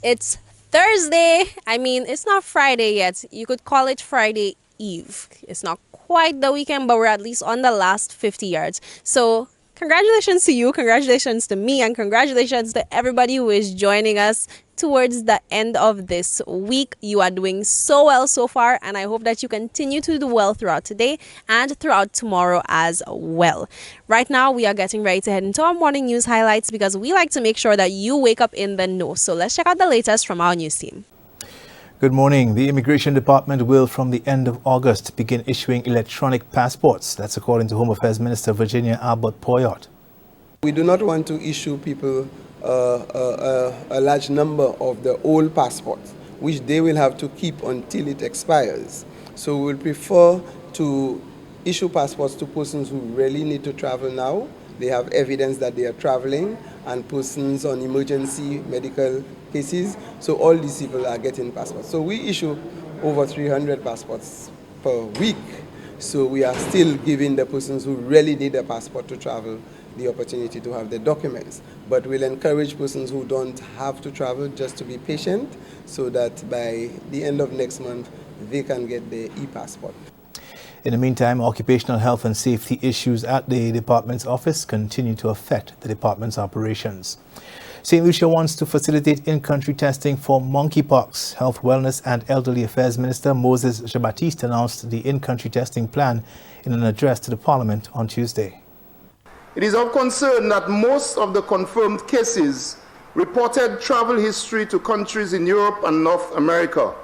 It's Thursday. I mean, it's not Friday yet. You could call it Friday Eve. It's not quite the weekend, but we're at least on the last 50 yards. So, congratulations to you, congratulations to me, and congratulations to everybody who is joining us towards the end of this week. You are doing so well so far, and I hope that you continue to do well throughout today and throughout tomorrow as well. Right now, we are getting ready to head into our morning news highlights because we like to make sure that you wake up in the know. So let's check out the latest from our news team. Good morning. The Immigration Department will, from the end of August, begin issuing electronic passports. That's according to Home Affairs Minister Virginia Albert Poyot. We do not want to issue people a large number of the old passports, which they will have to keep until it expires. So we will prefer to issue passports to persons who really need to travel now. They have evidence that they are traveling, and persons on emergency medical cases. So all these people are getting passports. So we issue over 300 passports per week. So we are still giving the persons who really need a passport to travel the opportunity to have the documents. But we'll encourage persons who don't have to travel just to be patient so that by the end of next month, they can get their e-passport. In the meantime, occupational health and safety issues at the department's office continue to affect the department's operations. St. Lucia wants to facilitate in-country testing for monkeypox. Health, Wellness and Elderly Affairs Minister Moses Jean-Baptiste announced the in-country testing plan in an address to the Parliament on Tuesday. It is of concern that most of the confirmed cases reported travel history to countries in Europe and North America.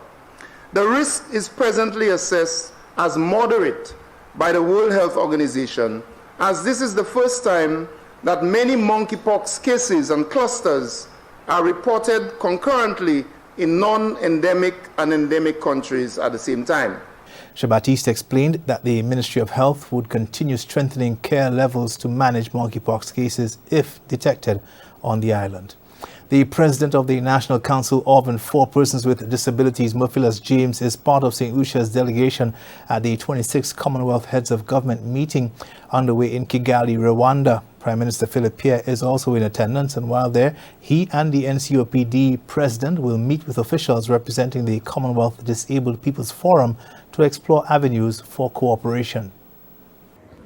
The risk is presently assessed as moderate by the World Health Organization, as this is the first time that many monkeypox cases and clusters are reported concurrently in non-endemic and endemic countries at the same time. Jean-Baptiste explained that the Ministry of Health would continue strengthening care levels to manage monkeypox cases if detected on the island. The president of the National Council of 4 Persons with Disabilities, Murphylas James, is part of St. Lucia's delegation at the 26th Commonwealth Heads of Government meeting underway in Kigali, Rwanda. Prime Minister Philip Pierre is also in attendance, and while there, he and the NCOPD president will meet with officials representing the Commonwealth Disabled People's Forum to explore avenues for cooperation.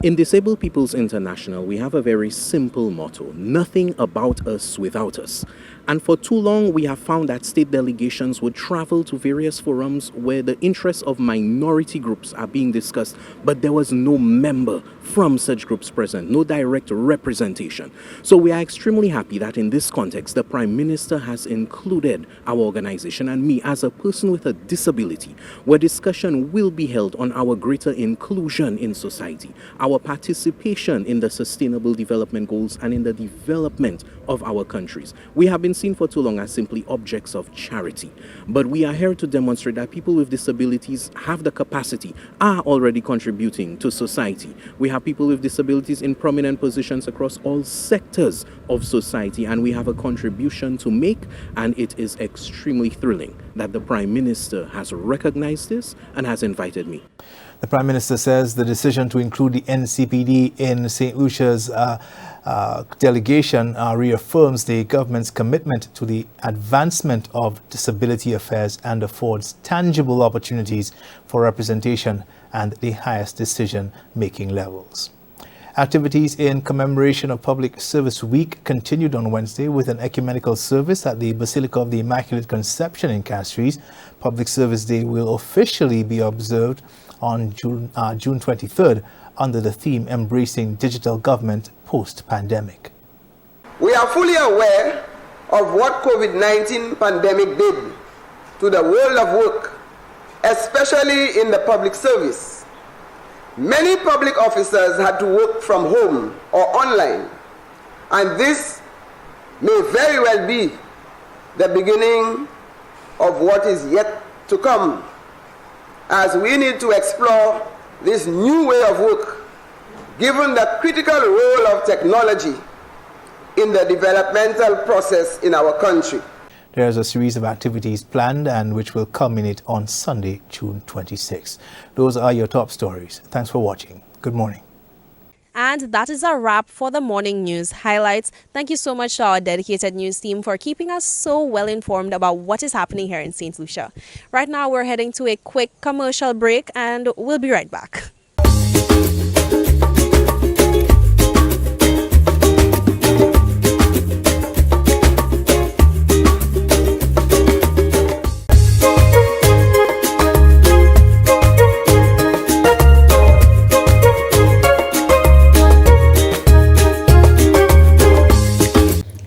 In Disabled Peoples International, we have a very simple motto: nothing about us without us. And for too long, we have found that state delegations would travel to various forums where the interests of minority groups are being discussed, but there was no member from such groups present, no direct representation. So we are extremely happy that in this context, the Prime Minister has included our organization and me as a person with a disability, where discussion will be held on our greater inclusion in society, our participation in the Sustainable Development Goals and in the development of our countries. We have been seen for too long as simply objects of charity, but we are here to demonstrate that people with disabilities have the capacity, are already contributing to society. We have people with disabilities in prominent positions across all sectors of society, and we have a contribution to make, and it is extremely thrilling that the Prime Minister has recognized this and has invited me. The Prime Minister says the decision to include the NCPD in St. Lucia's delegation reaffirms the government's commitment to the advancement of disability affairs and affords tangible opportunities for representation and the highest decision-making levels. Activities in commemoration of Public Service Week continued on Wednesday with an ecumenical service at the Basilica of the Immaculate Conception in Castries. Public Service Day will officially be observed on June 23rd under the theme Embracing Digital Government Post-Pandemic. We are fully aware of what COVID-19 pandemic did to the world of work, especially in the public service. Many public officers had to work from home or online, and this may very well be the beginning of what is yet to come, as we need to explore this new way of work, given the critical role of technology in the developmental process in our country. There's a series of activities planned and which will culminate on Sunday, June 26. Those are your top stories. Thanks for watching. Good morning. And that is a wrap for the morning news highlights. Thank you so much to our dedicated news team for keeping us so well informed about what is happening here in St. Lucia. Right now, we're heading to a quick commercial break and we'll be right back.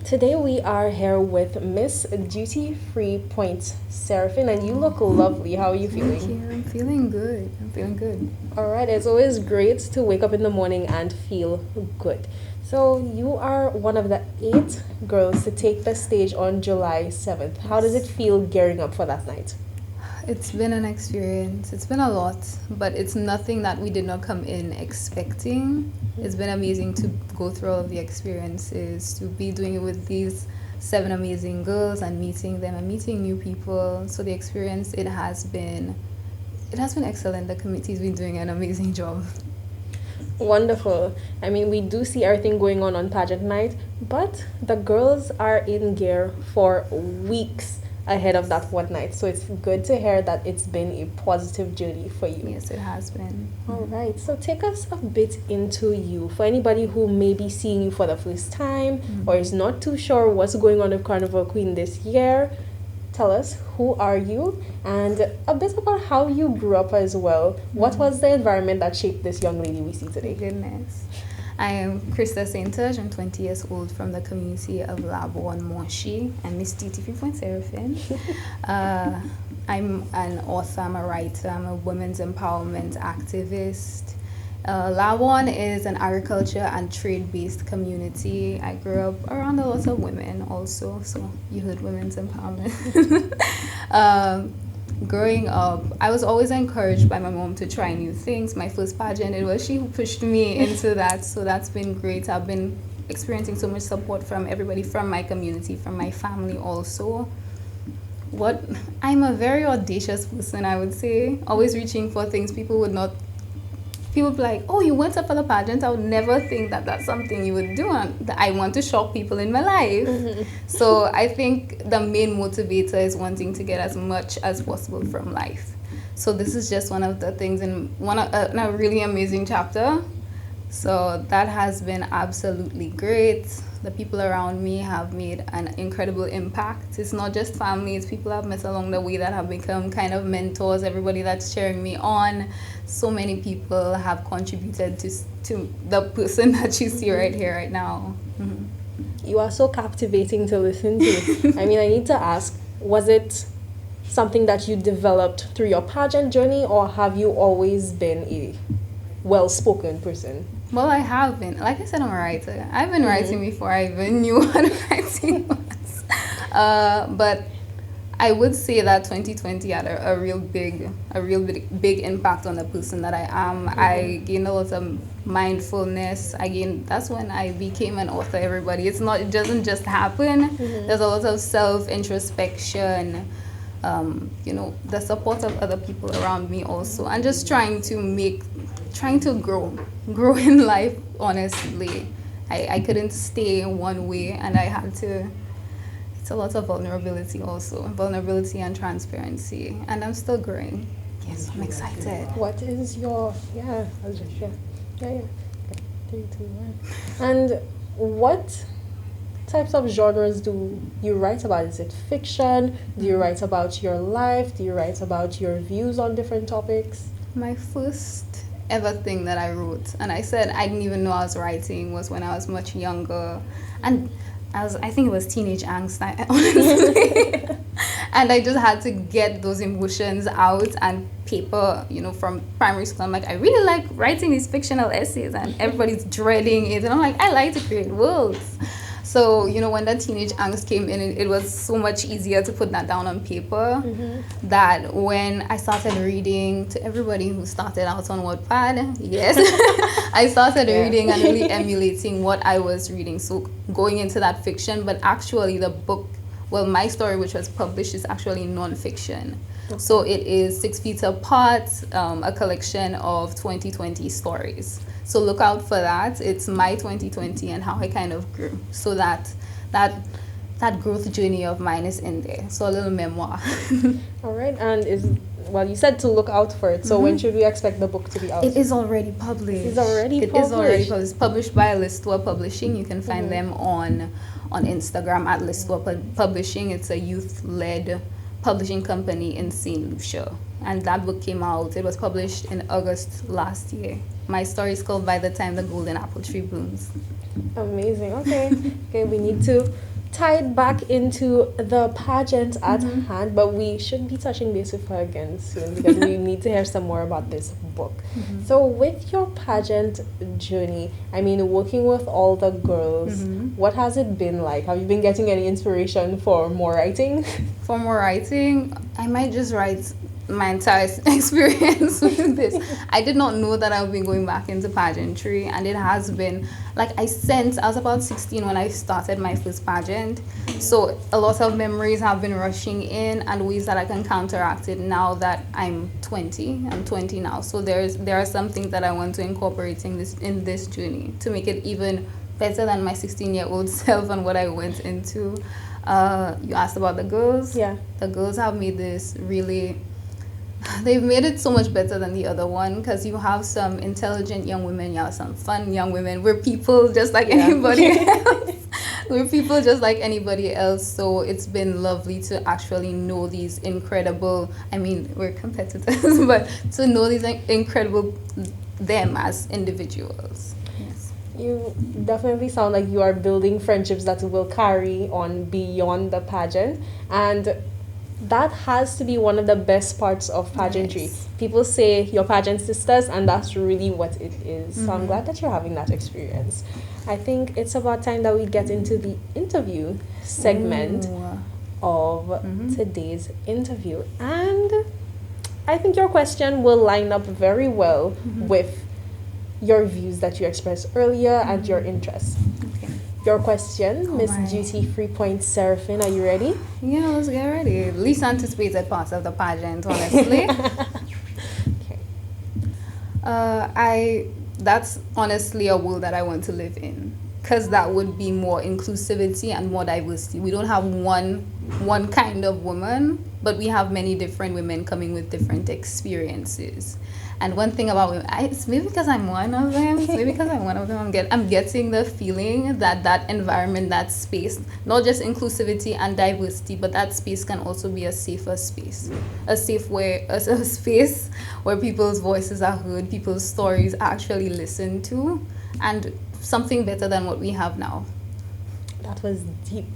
Today we are here with Miss Duty Free Point Seraphine, and you look lovely. How are you feeling? Thank you. I'm feeling good. All right, it's always great to wake up in the morning and feel good. So you are one of the 8 girls to take the stage on July 7th. How does it feel gearing up for that night? It's been an experience. It's been a lot, but it's nothing that we did not come in expecting. It's been amazing to go through all of the experiences, to be doing it with these 7 amazing girls and meeting them and meeting new people. So the experience, it has been excellent. The committee's been doing an amazing job. Wonderful. I mean, we do see everything going on pageant night, but the girls are in gear for weeks ahead of that one night. So it's good to hear that it's been a positive journey for you. Yes, it has been. All right. So take us a bit into you. For anybody who may be seeing you for the first time or is not too sure what's going on with Carnival Queen this year, tell us, who are you, and a bit about how you grew up as well. What was the environment that shaped this young lady we see today? Goodness. I am Krista Saintage. I'm 20 years old from the community of Labon, Moshi. I'm Miss Duty Free Point Seraphine. I'm an author, I'm a writer, I'm a women's empowerment activist. Labon is an agriculture and trade-based community. I grew up around a lot of women also, so you heard women's empowerment. Growing up, I was always encouraged by my mom to try new things. My first pageant, it was she who pushed me into that, so that's been great. I've been experiencing so much support from everybody, from my community, from my family also. I'm a very audacious person, I would say, always reaching for things people would be like, oh, you went up for the pageant. I would never think that that's something you would do, and that I want to shock people in my life. So I think the main motivator is wanting to get as much as possible from life. So this is just one of the things in a really amazing chapter. So that has been absolutely great. The people around me have made an incredible impact. It's not just family, it's people I've met along the way that have become kind of mentors, everybody that's cheering me on. So many people have contributed to the person that you see right here, right now. You are so captivating to listen to. I mean, I need to ask, was it something that you developed through your pageant journey, or have you always been a well-spoken person? Well, I have been. Like I said, I'm a writer. I've been writing before I even knew what writing was. But I would say that 2020 had a real big impact on the person that I am. I gained a lot of mindfulness. That's when I became an author, everybody. It doesn't just happen. There's a lot of self-introspection, the support of other people around me also, and just trying to grow in life, honestly. I couldn't stay in one way, and I had to. It's a lot of vulnerability also, vulnerability and transparency, and I'm still growing. Yes, I'm excited. What is your, yeah. 3, 2, 1. And what types of genres do you write about? Is it fiction? Do you write about your life? Do you write about your views on different topics? My first ever thing that I wrote, and I said I didn't even know I was writing, was when I was much younger, and I think it was teenage angst, honestly. And I just had to get those emotions out, and paper, from primary school, I'm like, I really like writing these fictional essays, and everybody's dreading it, and I'm like, I like to create worlds. So, when that teenage angst came in, it was so much easier to put that down on paper, that when I started reading, to everybody who started out on Wattpad, yes, I started reading and really emulating what I was reading. So going into that fiction, but actually the book, my story, which was published, is actually non-fiction. Okay. So it is 6 Feet Apart, a collection of 2020 stories. So look out for that. It's my 2020 and how I kind of grew. So that growth journey of mine is in there. So a little memoir. All right, and you said to look out for it. So when should we expect the book to be out? It is already published. It's already It is already published. Published by Listwa Publishing. You can find them on Instagram at Listwa Publishing. It's a youth-led publishing company in St. Lucia. And that book came out. It was published in August last year. My story is called By the Time the Golden Apple Tree Blooms. Amazing. Okay. Okay, we need to tie it back into the pageant at hand, but we should be touching base with her again soon because we need to hear some more about this book. So with your pageant journey, I mean, working with all the girls, what has it been like? Have you been getting any inspiration for more writing? For more writing, I might just write my entire experience with this. I did not know that I would be going back into pageantry, and it has been like I was about 16 when I started my first pageant, so a lot of memories have been rushing in and ways that I can counteract it now that I'm 20 now. So there are some things that I want to incorporate in this journey to make it even better than my 16-year-old self and what I went into. You asked about the girls. Yeah, the girls have made this really. They've made it so much better than the other one because you have some intelligent young women, you have some fun young women. We're people just like anybody else. We're people just like anybody else. So it's been lovely to actually know these incredible, I mean, we're competitors, but to know these incredible them as individuals. Yes. You definitely sound like you are building friendships that will carry on beyond the pageant, and that has to be one of the best parts of pageantry. Yes. People say you're pageant sisters, and that's really what it is. So I'm glad that you're having that experience. I think it's about time that we get into the interview segment of today's interview. And I think your question will line up very well with your views that you expressed earlier and your interests. Your question, Miss Duty 3 Seraphine, are you ready? Yeah, let's get ready. Least anticipated part of the pageant, honestly. That's honestly a world that I want to live in, because that would be more inclusivity and more diversity. We don't have one kind of woman, but we have many different women coming with different experiences. And one thing about women, it's maybe because I'm one of them. I'm getting the feeling that environment, that space, not just inclusivity and diversity, but that space can also be a safer space, a space where people's voices are heard, people's stories are actually listened to, and something better than what we have now. That was deep.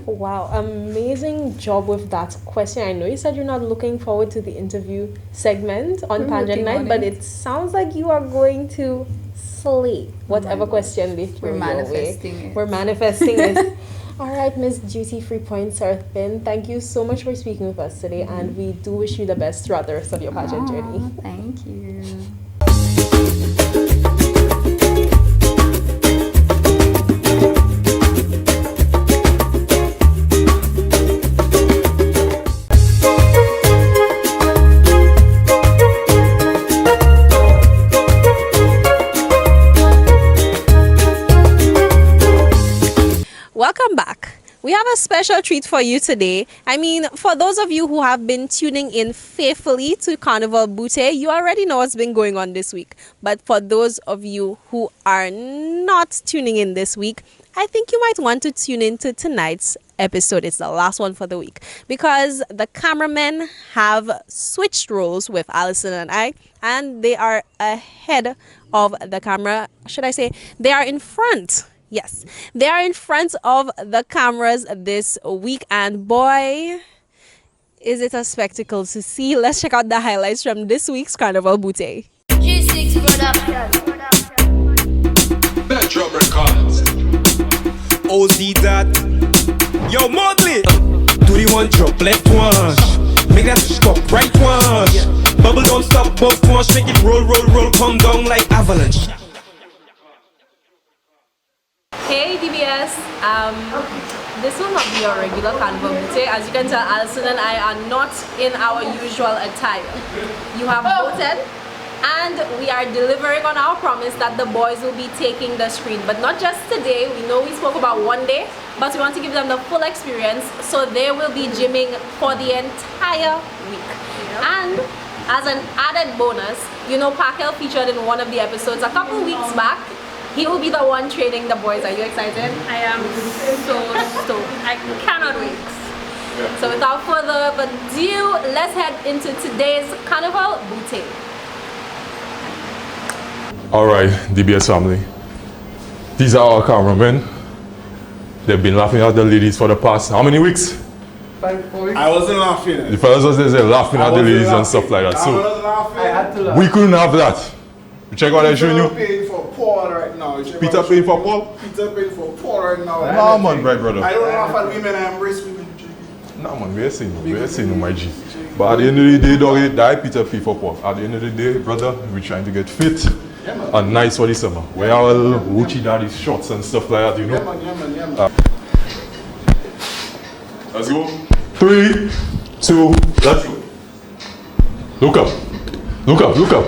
Wow, amazing job with that question. I know you said you're not looking forward to the interview segment on Pageant Night, but it sounds like you are going to slay whatever question they throw your way. We're manifesting it. All right, Miss Duty 3 Seraphine, thank you so much for speaking with us today, and we do wish you the best throughout the rest of your pageant journey. Thank you. Welcome back. We have a special treat for you today. I mean, for those of you who have been tuning in faithfully to Carnival Butte, you already know what's been going on this week. But for those of you who are not tuning in this week, I think you might want to tune in to tonight's episode. It's the last one for the week, because the cameramen have switched roles with Allison and I, and they are ahead of the camera. Should I say they are in front? Yes, they are in front of the cameras this week, and boy, is it a spectacle to see. Let's check out the highlights from this week's Carnival Butte. G6 Production. Metro Records. OZ that. Yo, Mowgli. Do the one drop, left one. Make that stop, right one. Bubble don't stop, both ones. Make it roll, roll, roll. Come down like avalanche. Hey DBS, this will not be your regular Carnival Butte. As you can tell, Alison and I are not in our usual attire. You have voted And we are delivering on our promise that the boys will be taking the screen, but not just today. We know we spoke about one day, but we want to give them the full experience, so they will be gymming for the entire week. And as an added bonus, you know, Pakel featured in one of the episodes a couple weeks back. He will be the one training the boys. Are you excited? I am so stoked. I cannot wait. So without further ado, let's head into today's Carnival Boutique. Alright, DBS family. These are our cameramen. They've been laughing at the ladies for the past how many weeks? 5 weeks. I wasn't laughing. The fellas was there laughing at the ladies and stuff like that. I So wasn't laughing. I had to laugh. we couldn't have that. You check what I'm showing you? Peter paying for Paul right now. You check Peter what I'm paying for showing Paul? you? Peter paying for Paul right now. Nah man, right brother. I don't laugh at women, I embrace women. Nah man, we're seeing you, my G. But at the end of the day, dog, that Peter pay for Paul. At the end of the day, brother, we're trying to get fit and nice for the summer. Wear our little Gucci daddy shorts and stuff like that, you know? Yeah, man. Let's go. 3, 2, let's go. Look up. Look up, look up.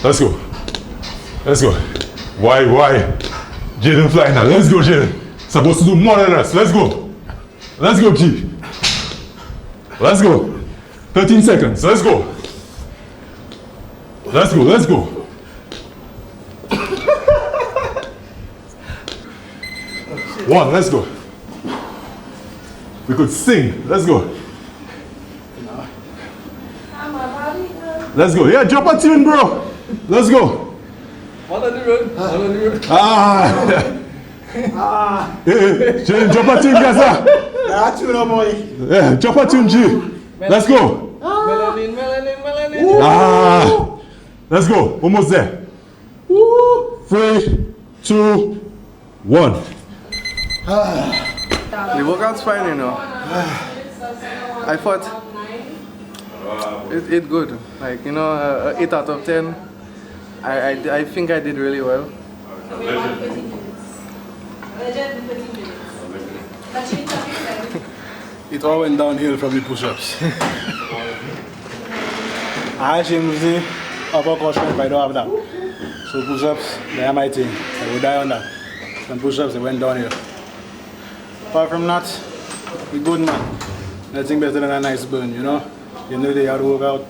Let's go. Let's go. Why? Jaden fly now. Let's go, Jaden. Supposed to do more than us. Let's go. Let's go, G. Let's go. 13 seconds. Let's go. Let's go. Let's go. One. Let's go. We could sing. Let's go. Let's go. Yeah, drop a tune, bro. Let's go. One on the road. Yeah, drop a tune, Gaza. That's you, no boy. Yeah, drop a tune, G. Let's go. Melanin. Let's go. Almost there. 3, 2, 1. The workout's fine, you know. I thought it good. Like, you know, 8 out of 10. I think I did really well. It all went downhill from the push-ups. I actually the upper caution if I don't have that. So push-ups, they are my thing. I will die on that. And push-ups, they went downhill. Apart from that, we good, man. Nothing better than a nice burn, you know? You know they have to work out.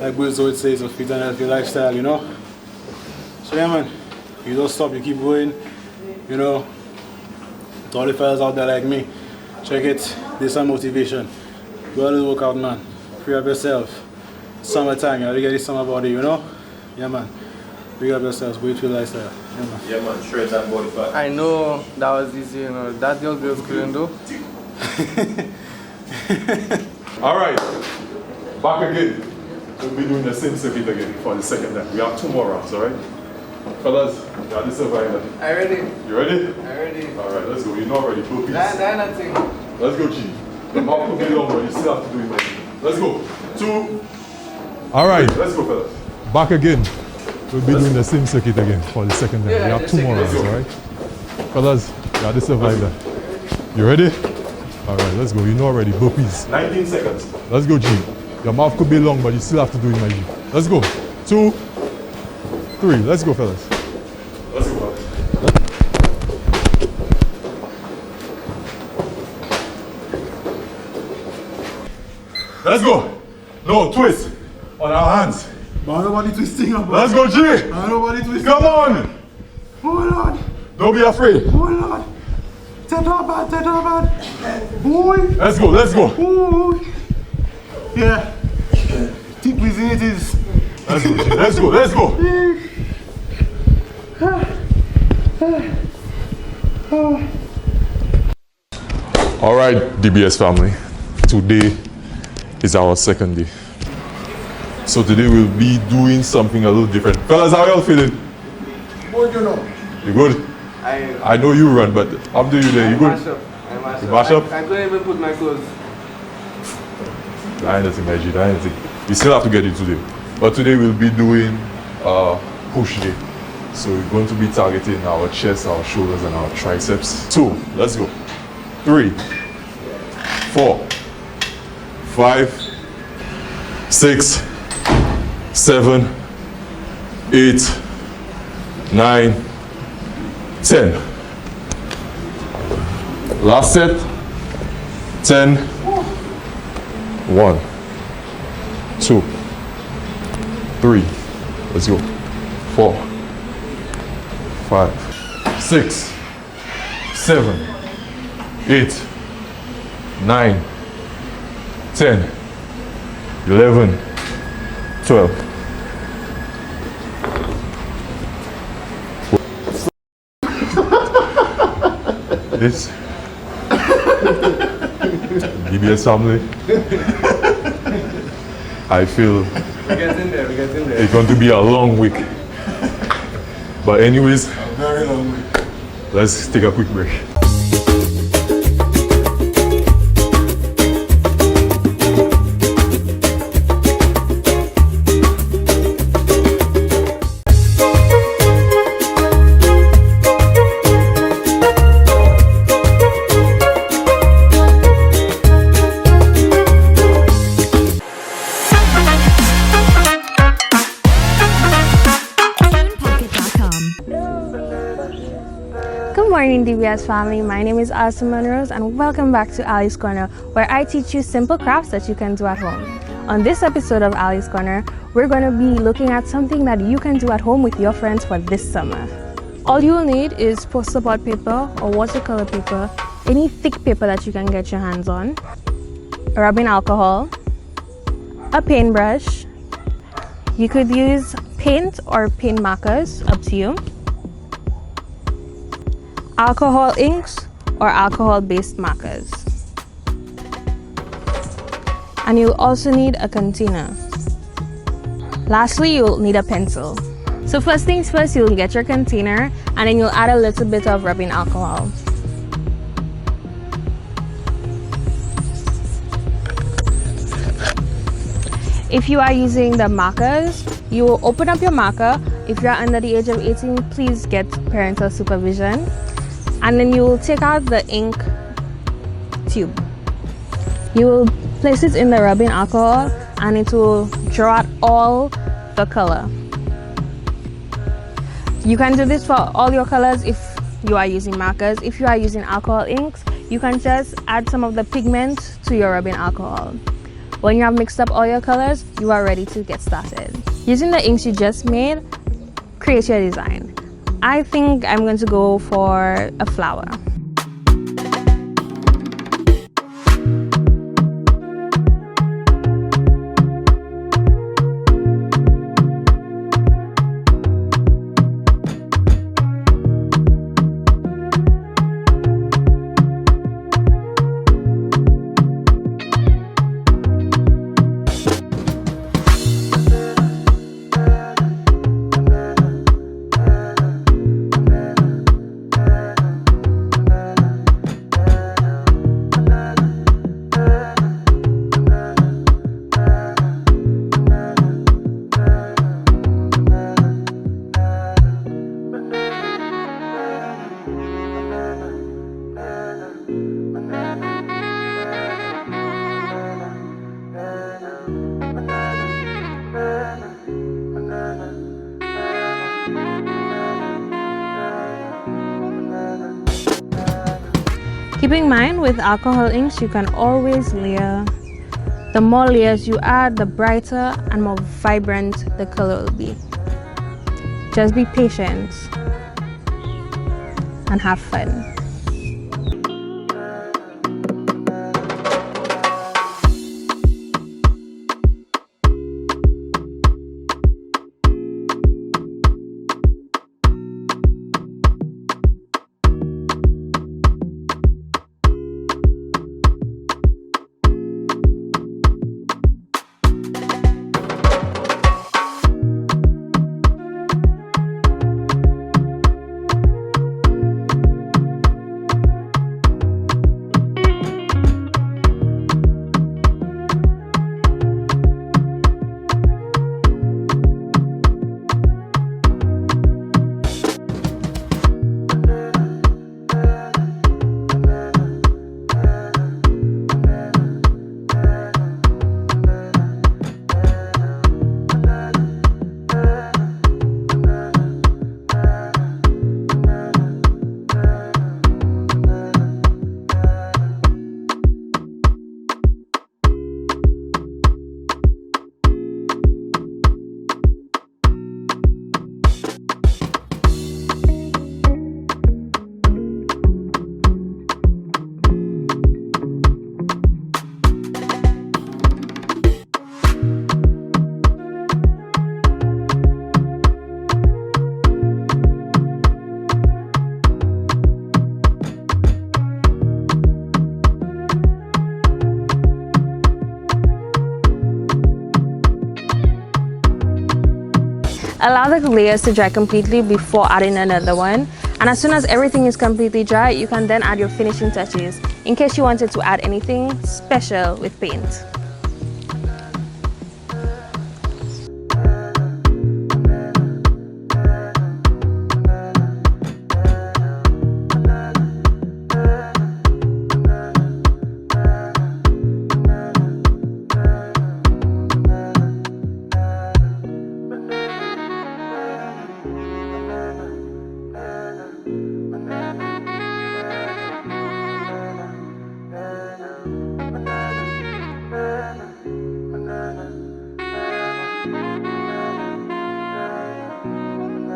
Like Bruce would say, it's a fit and healthy lifestyle, you know? So yeah, man, you don't stop, you keep going, you know? To all the fellas out there like me, check it, there's some motivation. Go always work out, man. Free up yourself. Summertime, you gotta get this summer body, you know? Yeah, man. Free up yourself, beautiful lifestyle. Yeah, man. Yeah, man, shred that body fat. I know that was easy, you know. That your girls couldn't do. Alright, back again. We'll be doing the same circuit again for the second time. We have 2 more rounds, alright? Fellas, you are the survivor. I ready. You ready? I ready. Alright, let's go. You're not ready. Go, please. Nothing. Let's go, G. The mouth will be long, but you still have to do it, man. Let's go. 2. Alright, let's go, fellas. Back again. We'll be doing the same circuit again for the second time. Yeah, we have 2 more rounds, alright? Fellas, you are the survivor. You ready? Alright, let's go. You're not ready. Burpees. 19 seconds. Let's go, G. Your mouth could be long, but you still have to do it, my G. Let's go. 2, 3. Let's go, fellas. Let's go, fellas. Let's go. No, twist. On our hands. But nobody twisting up. Let's go, G. Nobody twisting. Come on. Hold on. Don't be afraid. Hold on. Take up, man. Boy. Let's go, let's go. Ooh. Yeah. Deep within it is. Let's go, G. Let's go, let's go. All right, DBS family. Today is our second day. So today we'll be doing something a little different. Fellas, how y'all feeling? Good, you know. You good? I know you run, but after you there, you good? You mash up? I couldn't even put my clothes. I ain't nothing, G. I ain't nothing. We still have to get it today. But today we'll be doing push day. So we're going to be targeting our chest, our shoulders, and our triceps. 2, let's go. 3, 4, 5, 6, 7, 8, 9, 10. Last set. 10. 1, 2, 3. Let's go. 4, 5, 6, 7, 8, 9, 10, 11, 12. This give me a family. I feel it's going to be a long week. But anyways, Very long way. let's take a quick break. Good morning, DBS family. My name is Alison Monrose, and welcome back to Ali's Corner, where I teach you simple crafts that you can do at home. On this episode of Ali's Corner, we're going to be looking at something that you can do at home with your friends for this summer. All you will need is poster board paper or watercolor paper, any thick paper that you can get your hands on, rubbing alcohol, a paintbrush. You could use paint or paint markers, up to you. Alcohol inks or alcohol-based markers. And you'll also need a container. Lastly, you'll need a pencil. So first things first, you'll get your container and then you'll add a little bit of rubbing alcohol. If you are using the markers, you will open up your marker. If you are under the age of 18, please get parental supervision. And then you will take out the ink tube. You will place it in the rubbing alcohol and it will draw out all the color. You can do this for all your colors if you are using markers. If you are using alcohol inks, you can just add some of the pigment to your rubbing alcohol. When you have mixed up all your colors, you are ready to get started. Using the inks you just made, create your design. I think I'm going to go for a flower. Keep in mind, with alcohol inks, you can always layer. The more layers you add, the brighter and more vibrant the color will be. Just be patient and have fun. Allow the layers to dry completely before adding another one. And as soon as everything is completely dry, you can then add your finishing touches in case you wanted to add anything special with paint.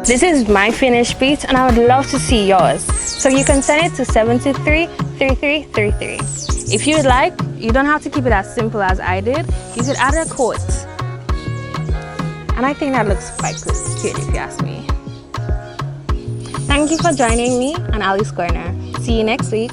This is my finished piece and I would love to see yours. So you can send it to 723-3333. If you would like, you don't have to keep it as simple as I did. You could add a quote. And I think that looks quite cute if you ask me. Thank you for joining me on Ali's Corner. See you next week.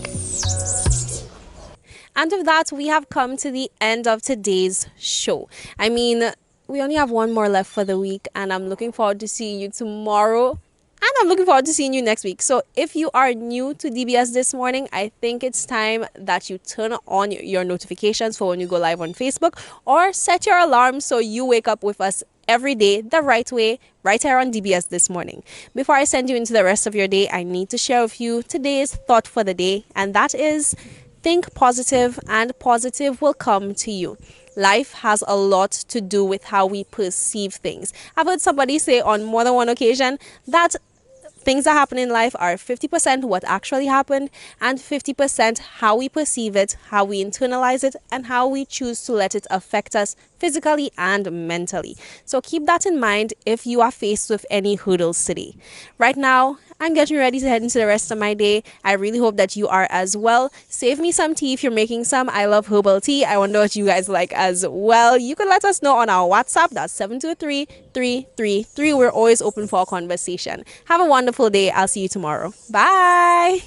And with that, we have come to the end of today's show. I mean, we only have one more left for the week, and I'm looking forward to seeing you tomorrow. And I'm looking forward to seeing you next week. So if you are new to DBS this morning, I think it's time that you turn on your notifications for when you go live on Facebook, or set your alarm so you wake up with us every day the right way, right here on DBS This Morning. Before I send you into the rest of your day, I need to share with you today's thought for the day, and that is, think positive and positive will come to you. Life has a lot to do with how we perceive things. I've heard somebody say on more than one occasion that things that happen in life are 50% what actually happened and 50% how we perceive it, how we internalize it, and how we choose to let it affect us physically and mentally. So keep that in mind if you are faced with any hurdles today. Right now, I'm getting ready to head into the rest of my day. I really hope that you are as well. Save me some tea if you're making some. I love herbal tea. I wonder what you guys like as well. You can let us know on our WhatsApp. That's 723-333. We're always open for a conversation. Have a wonderful day. I'll see you tomorrow. Bye.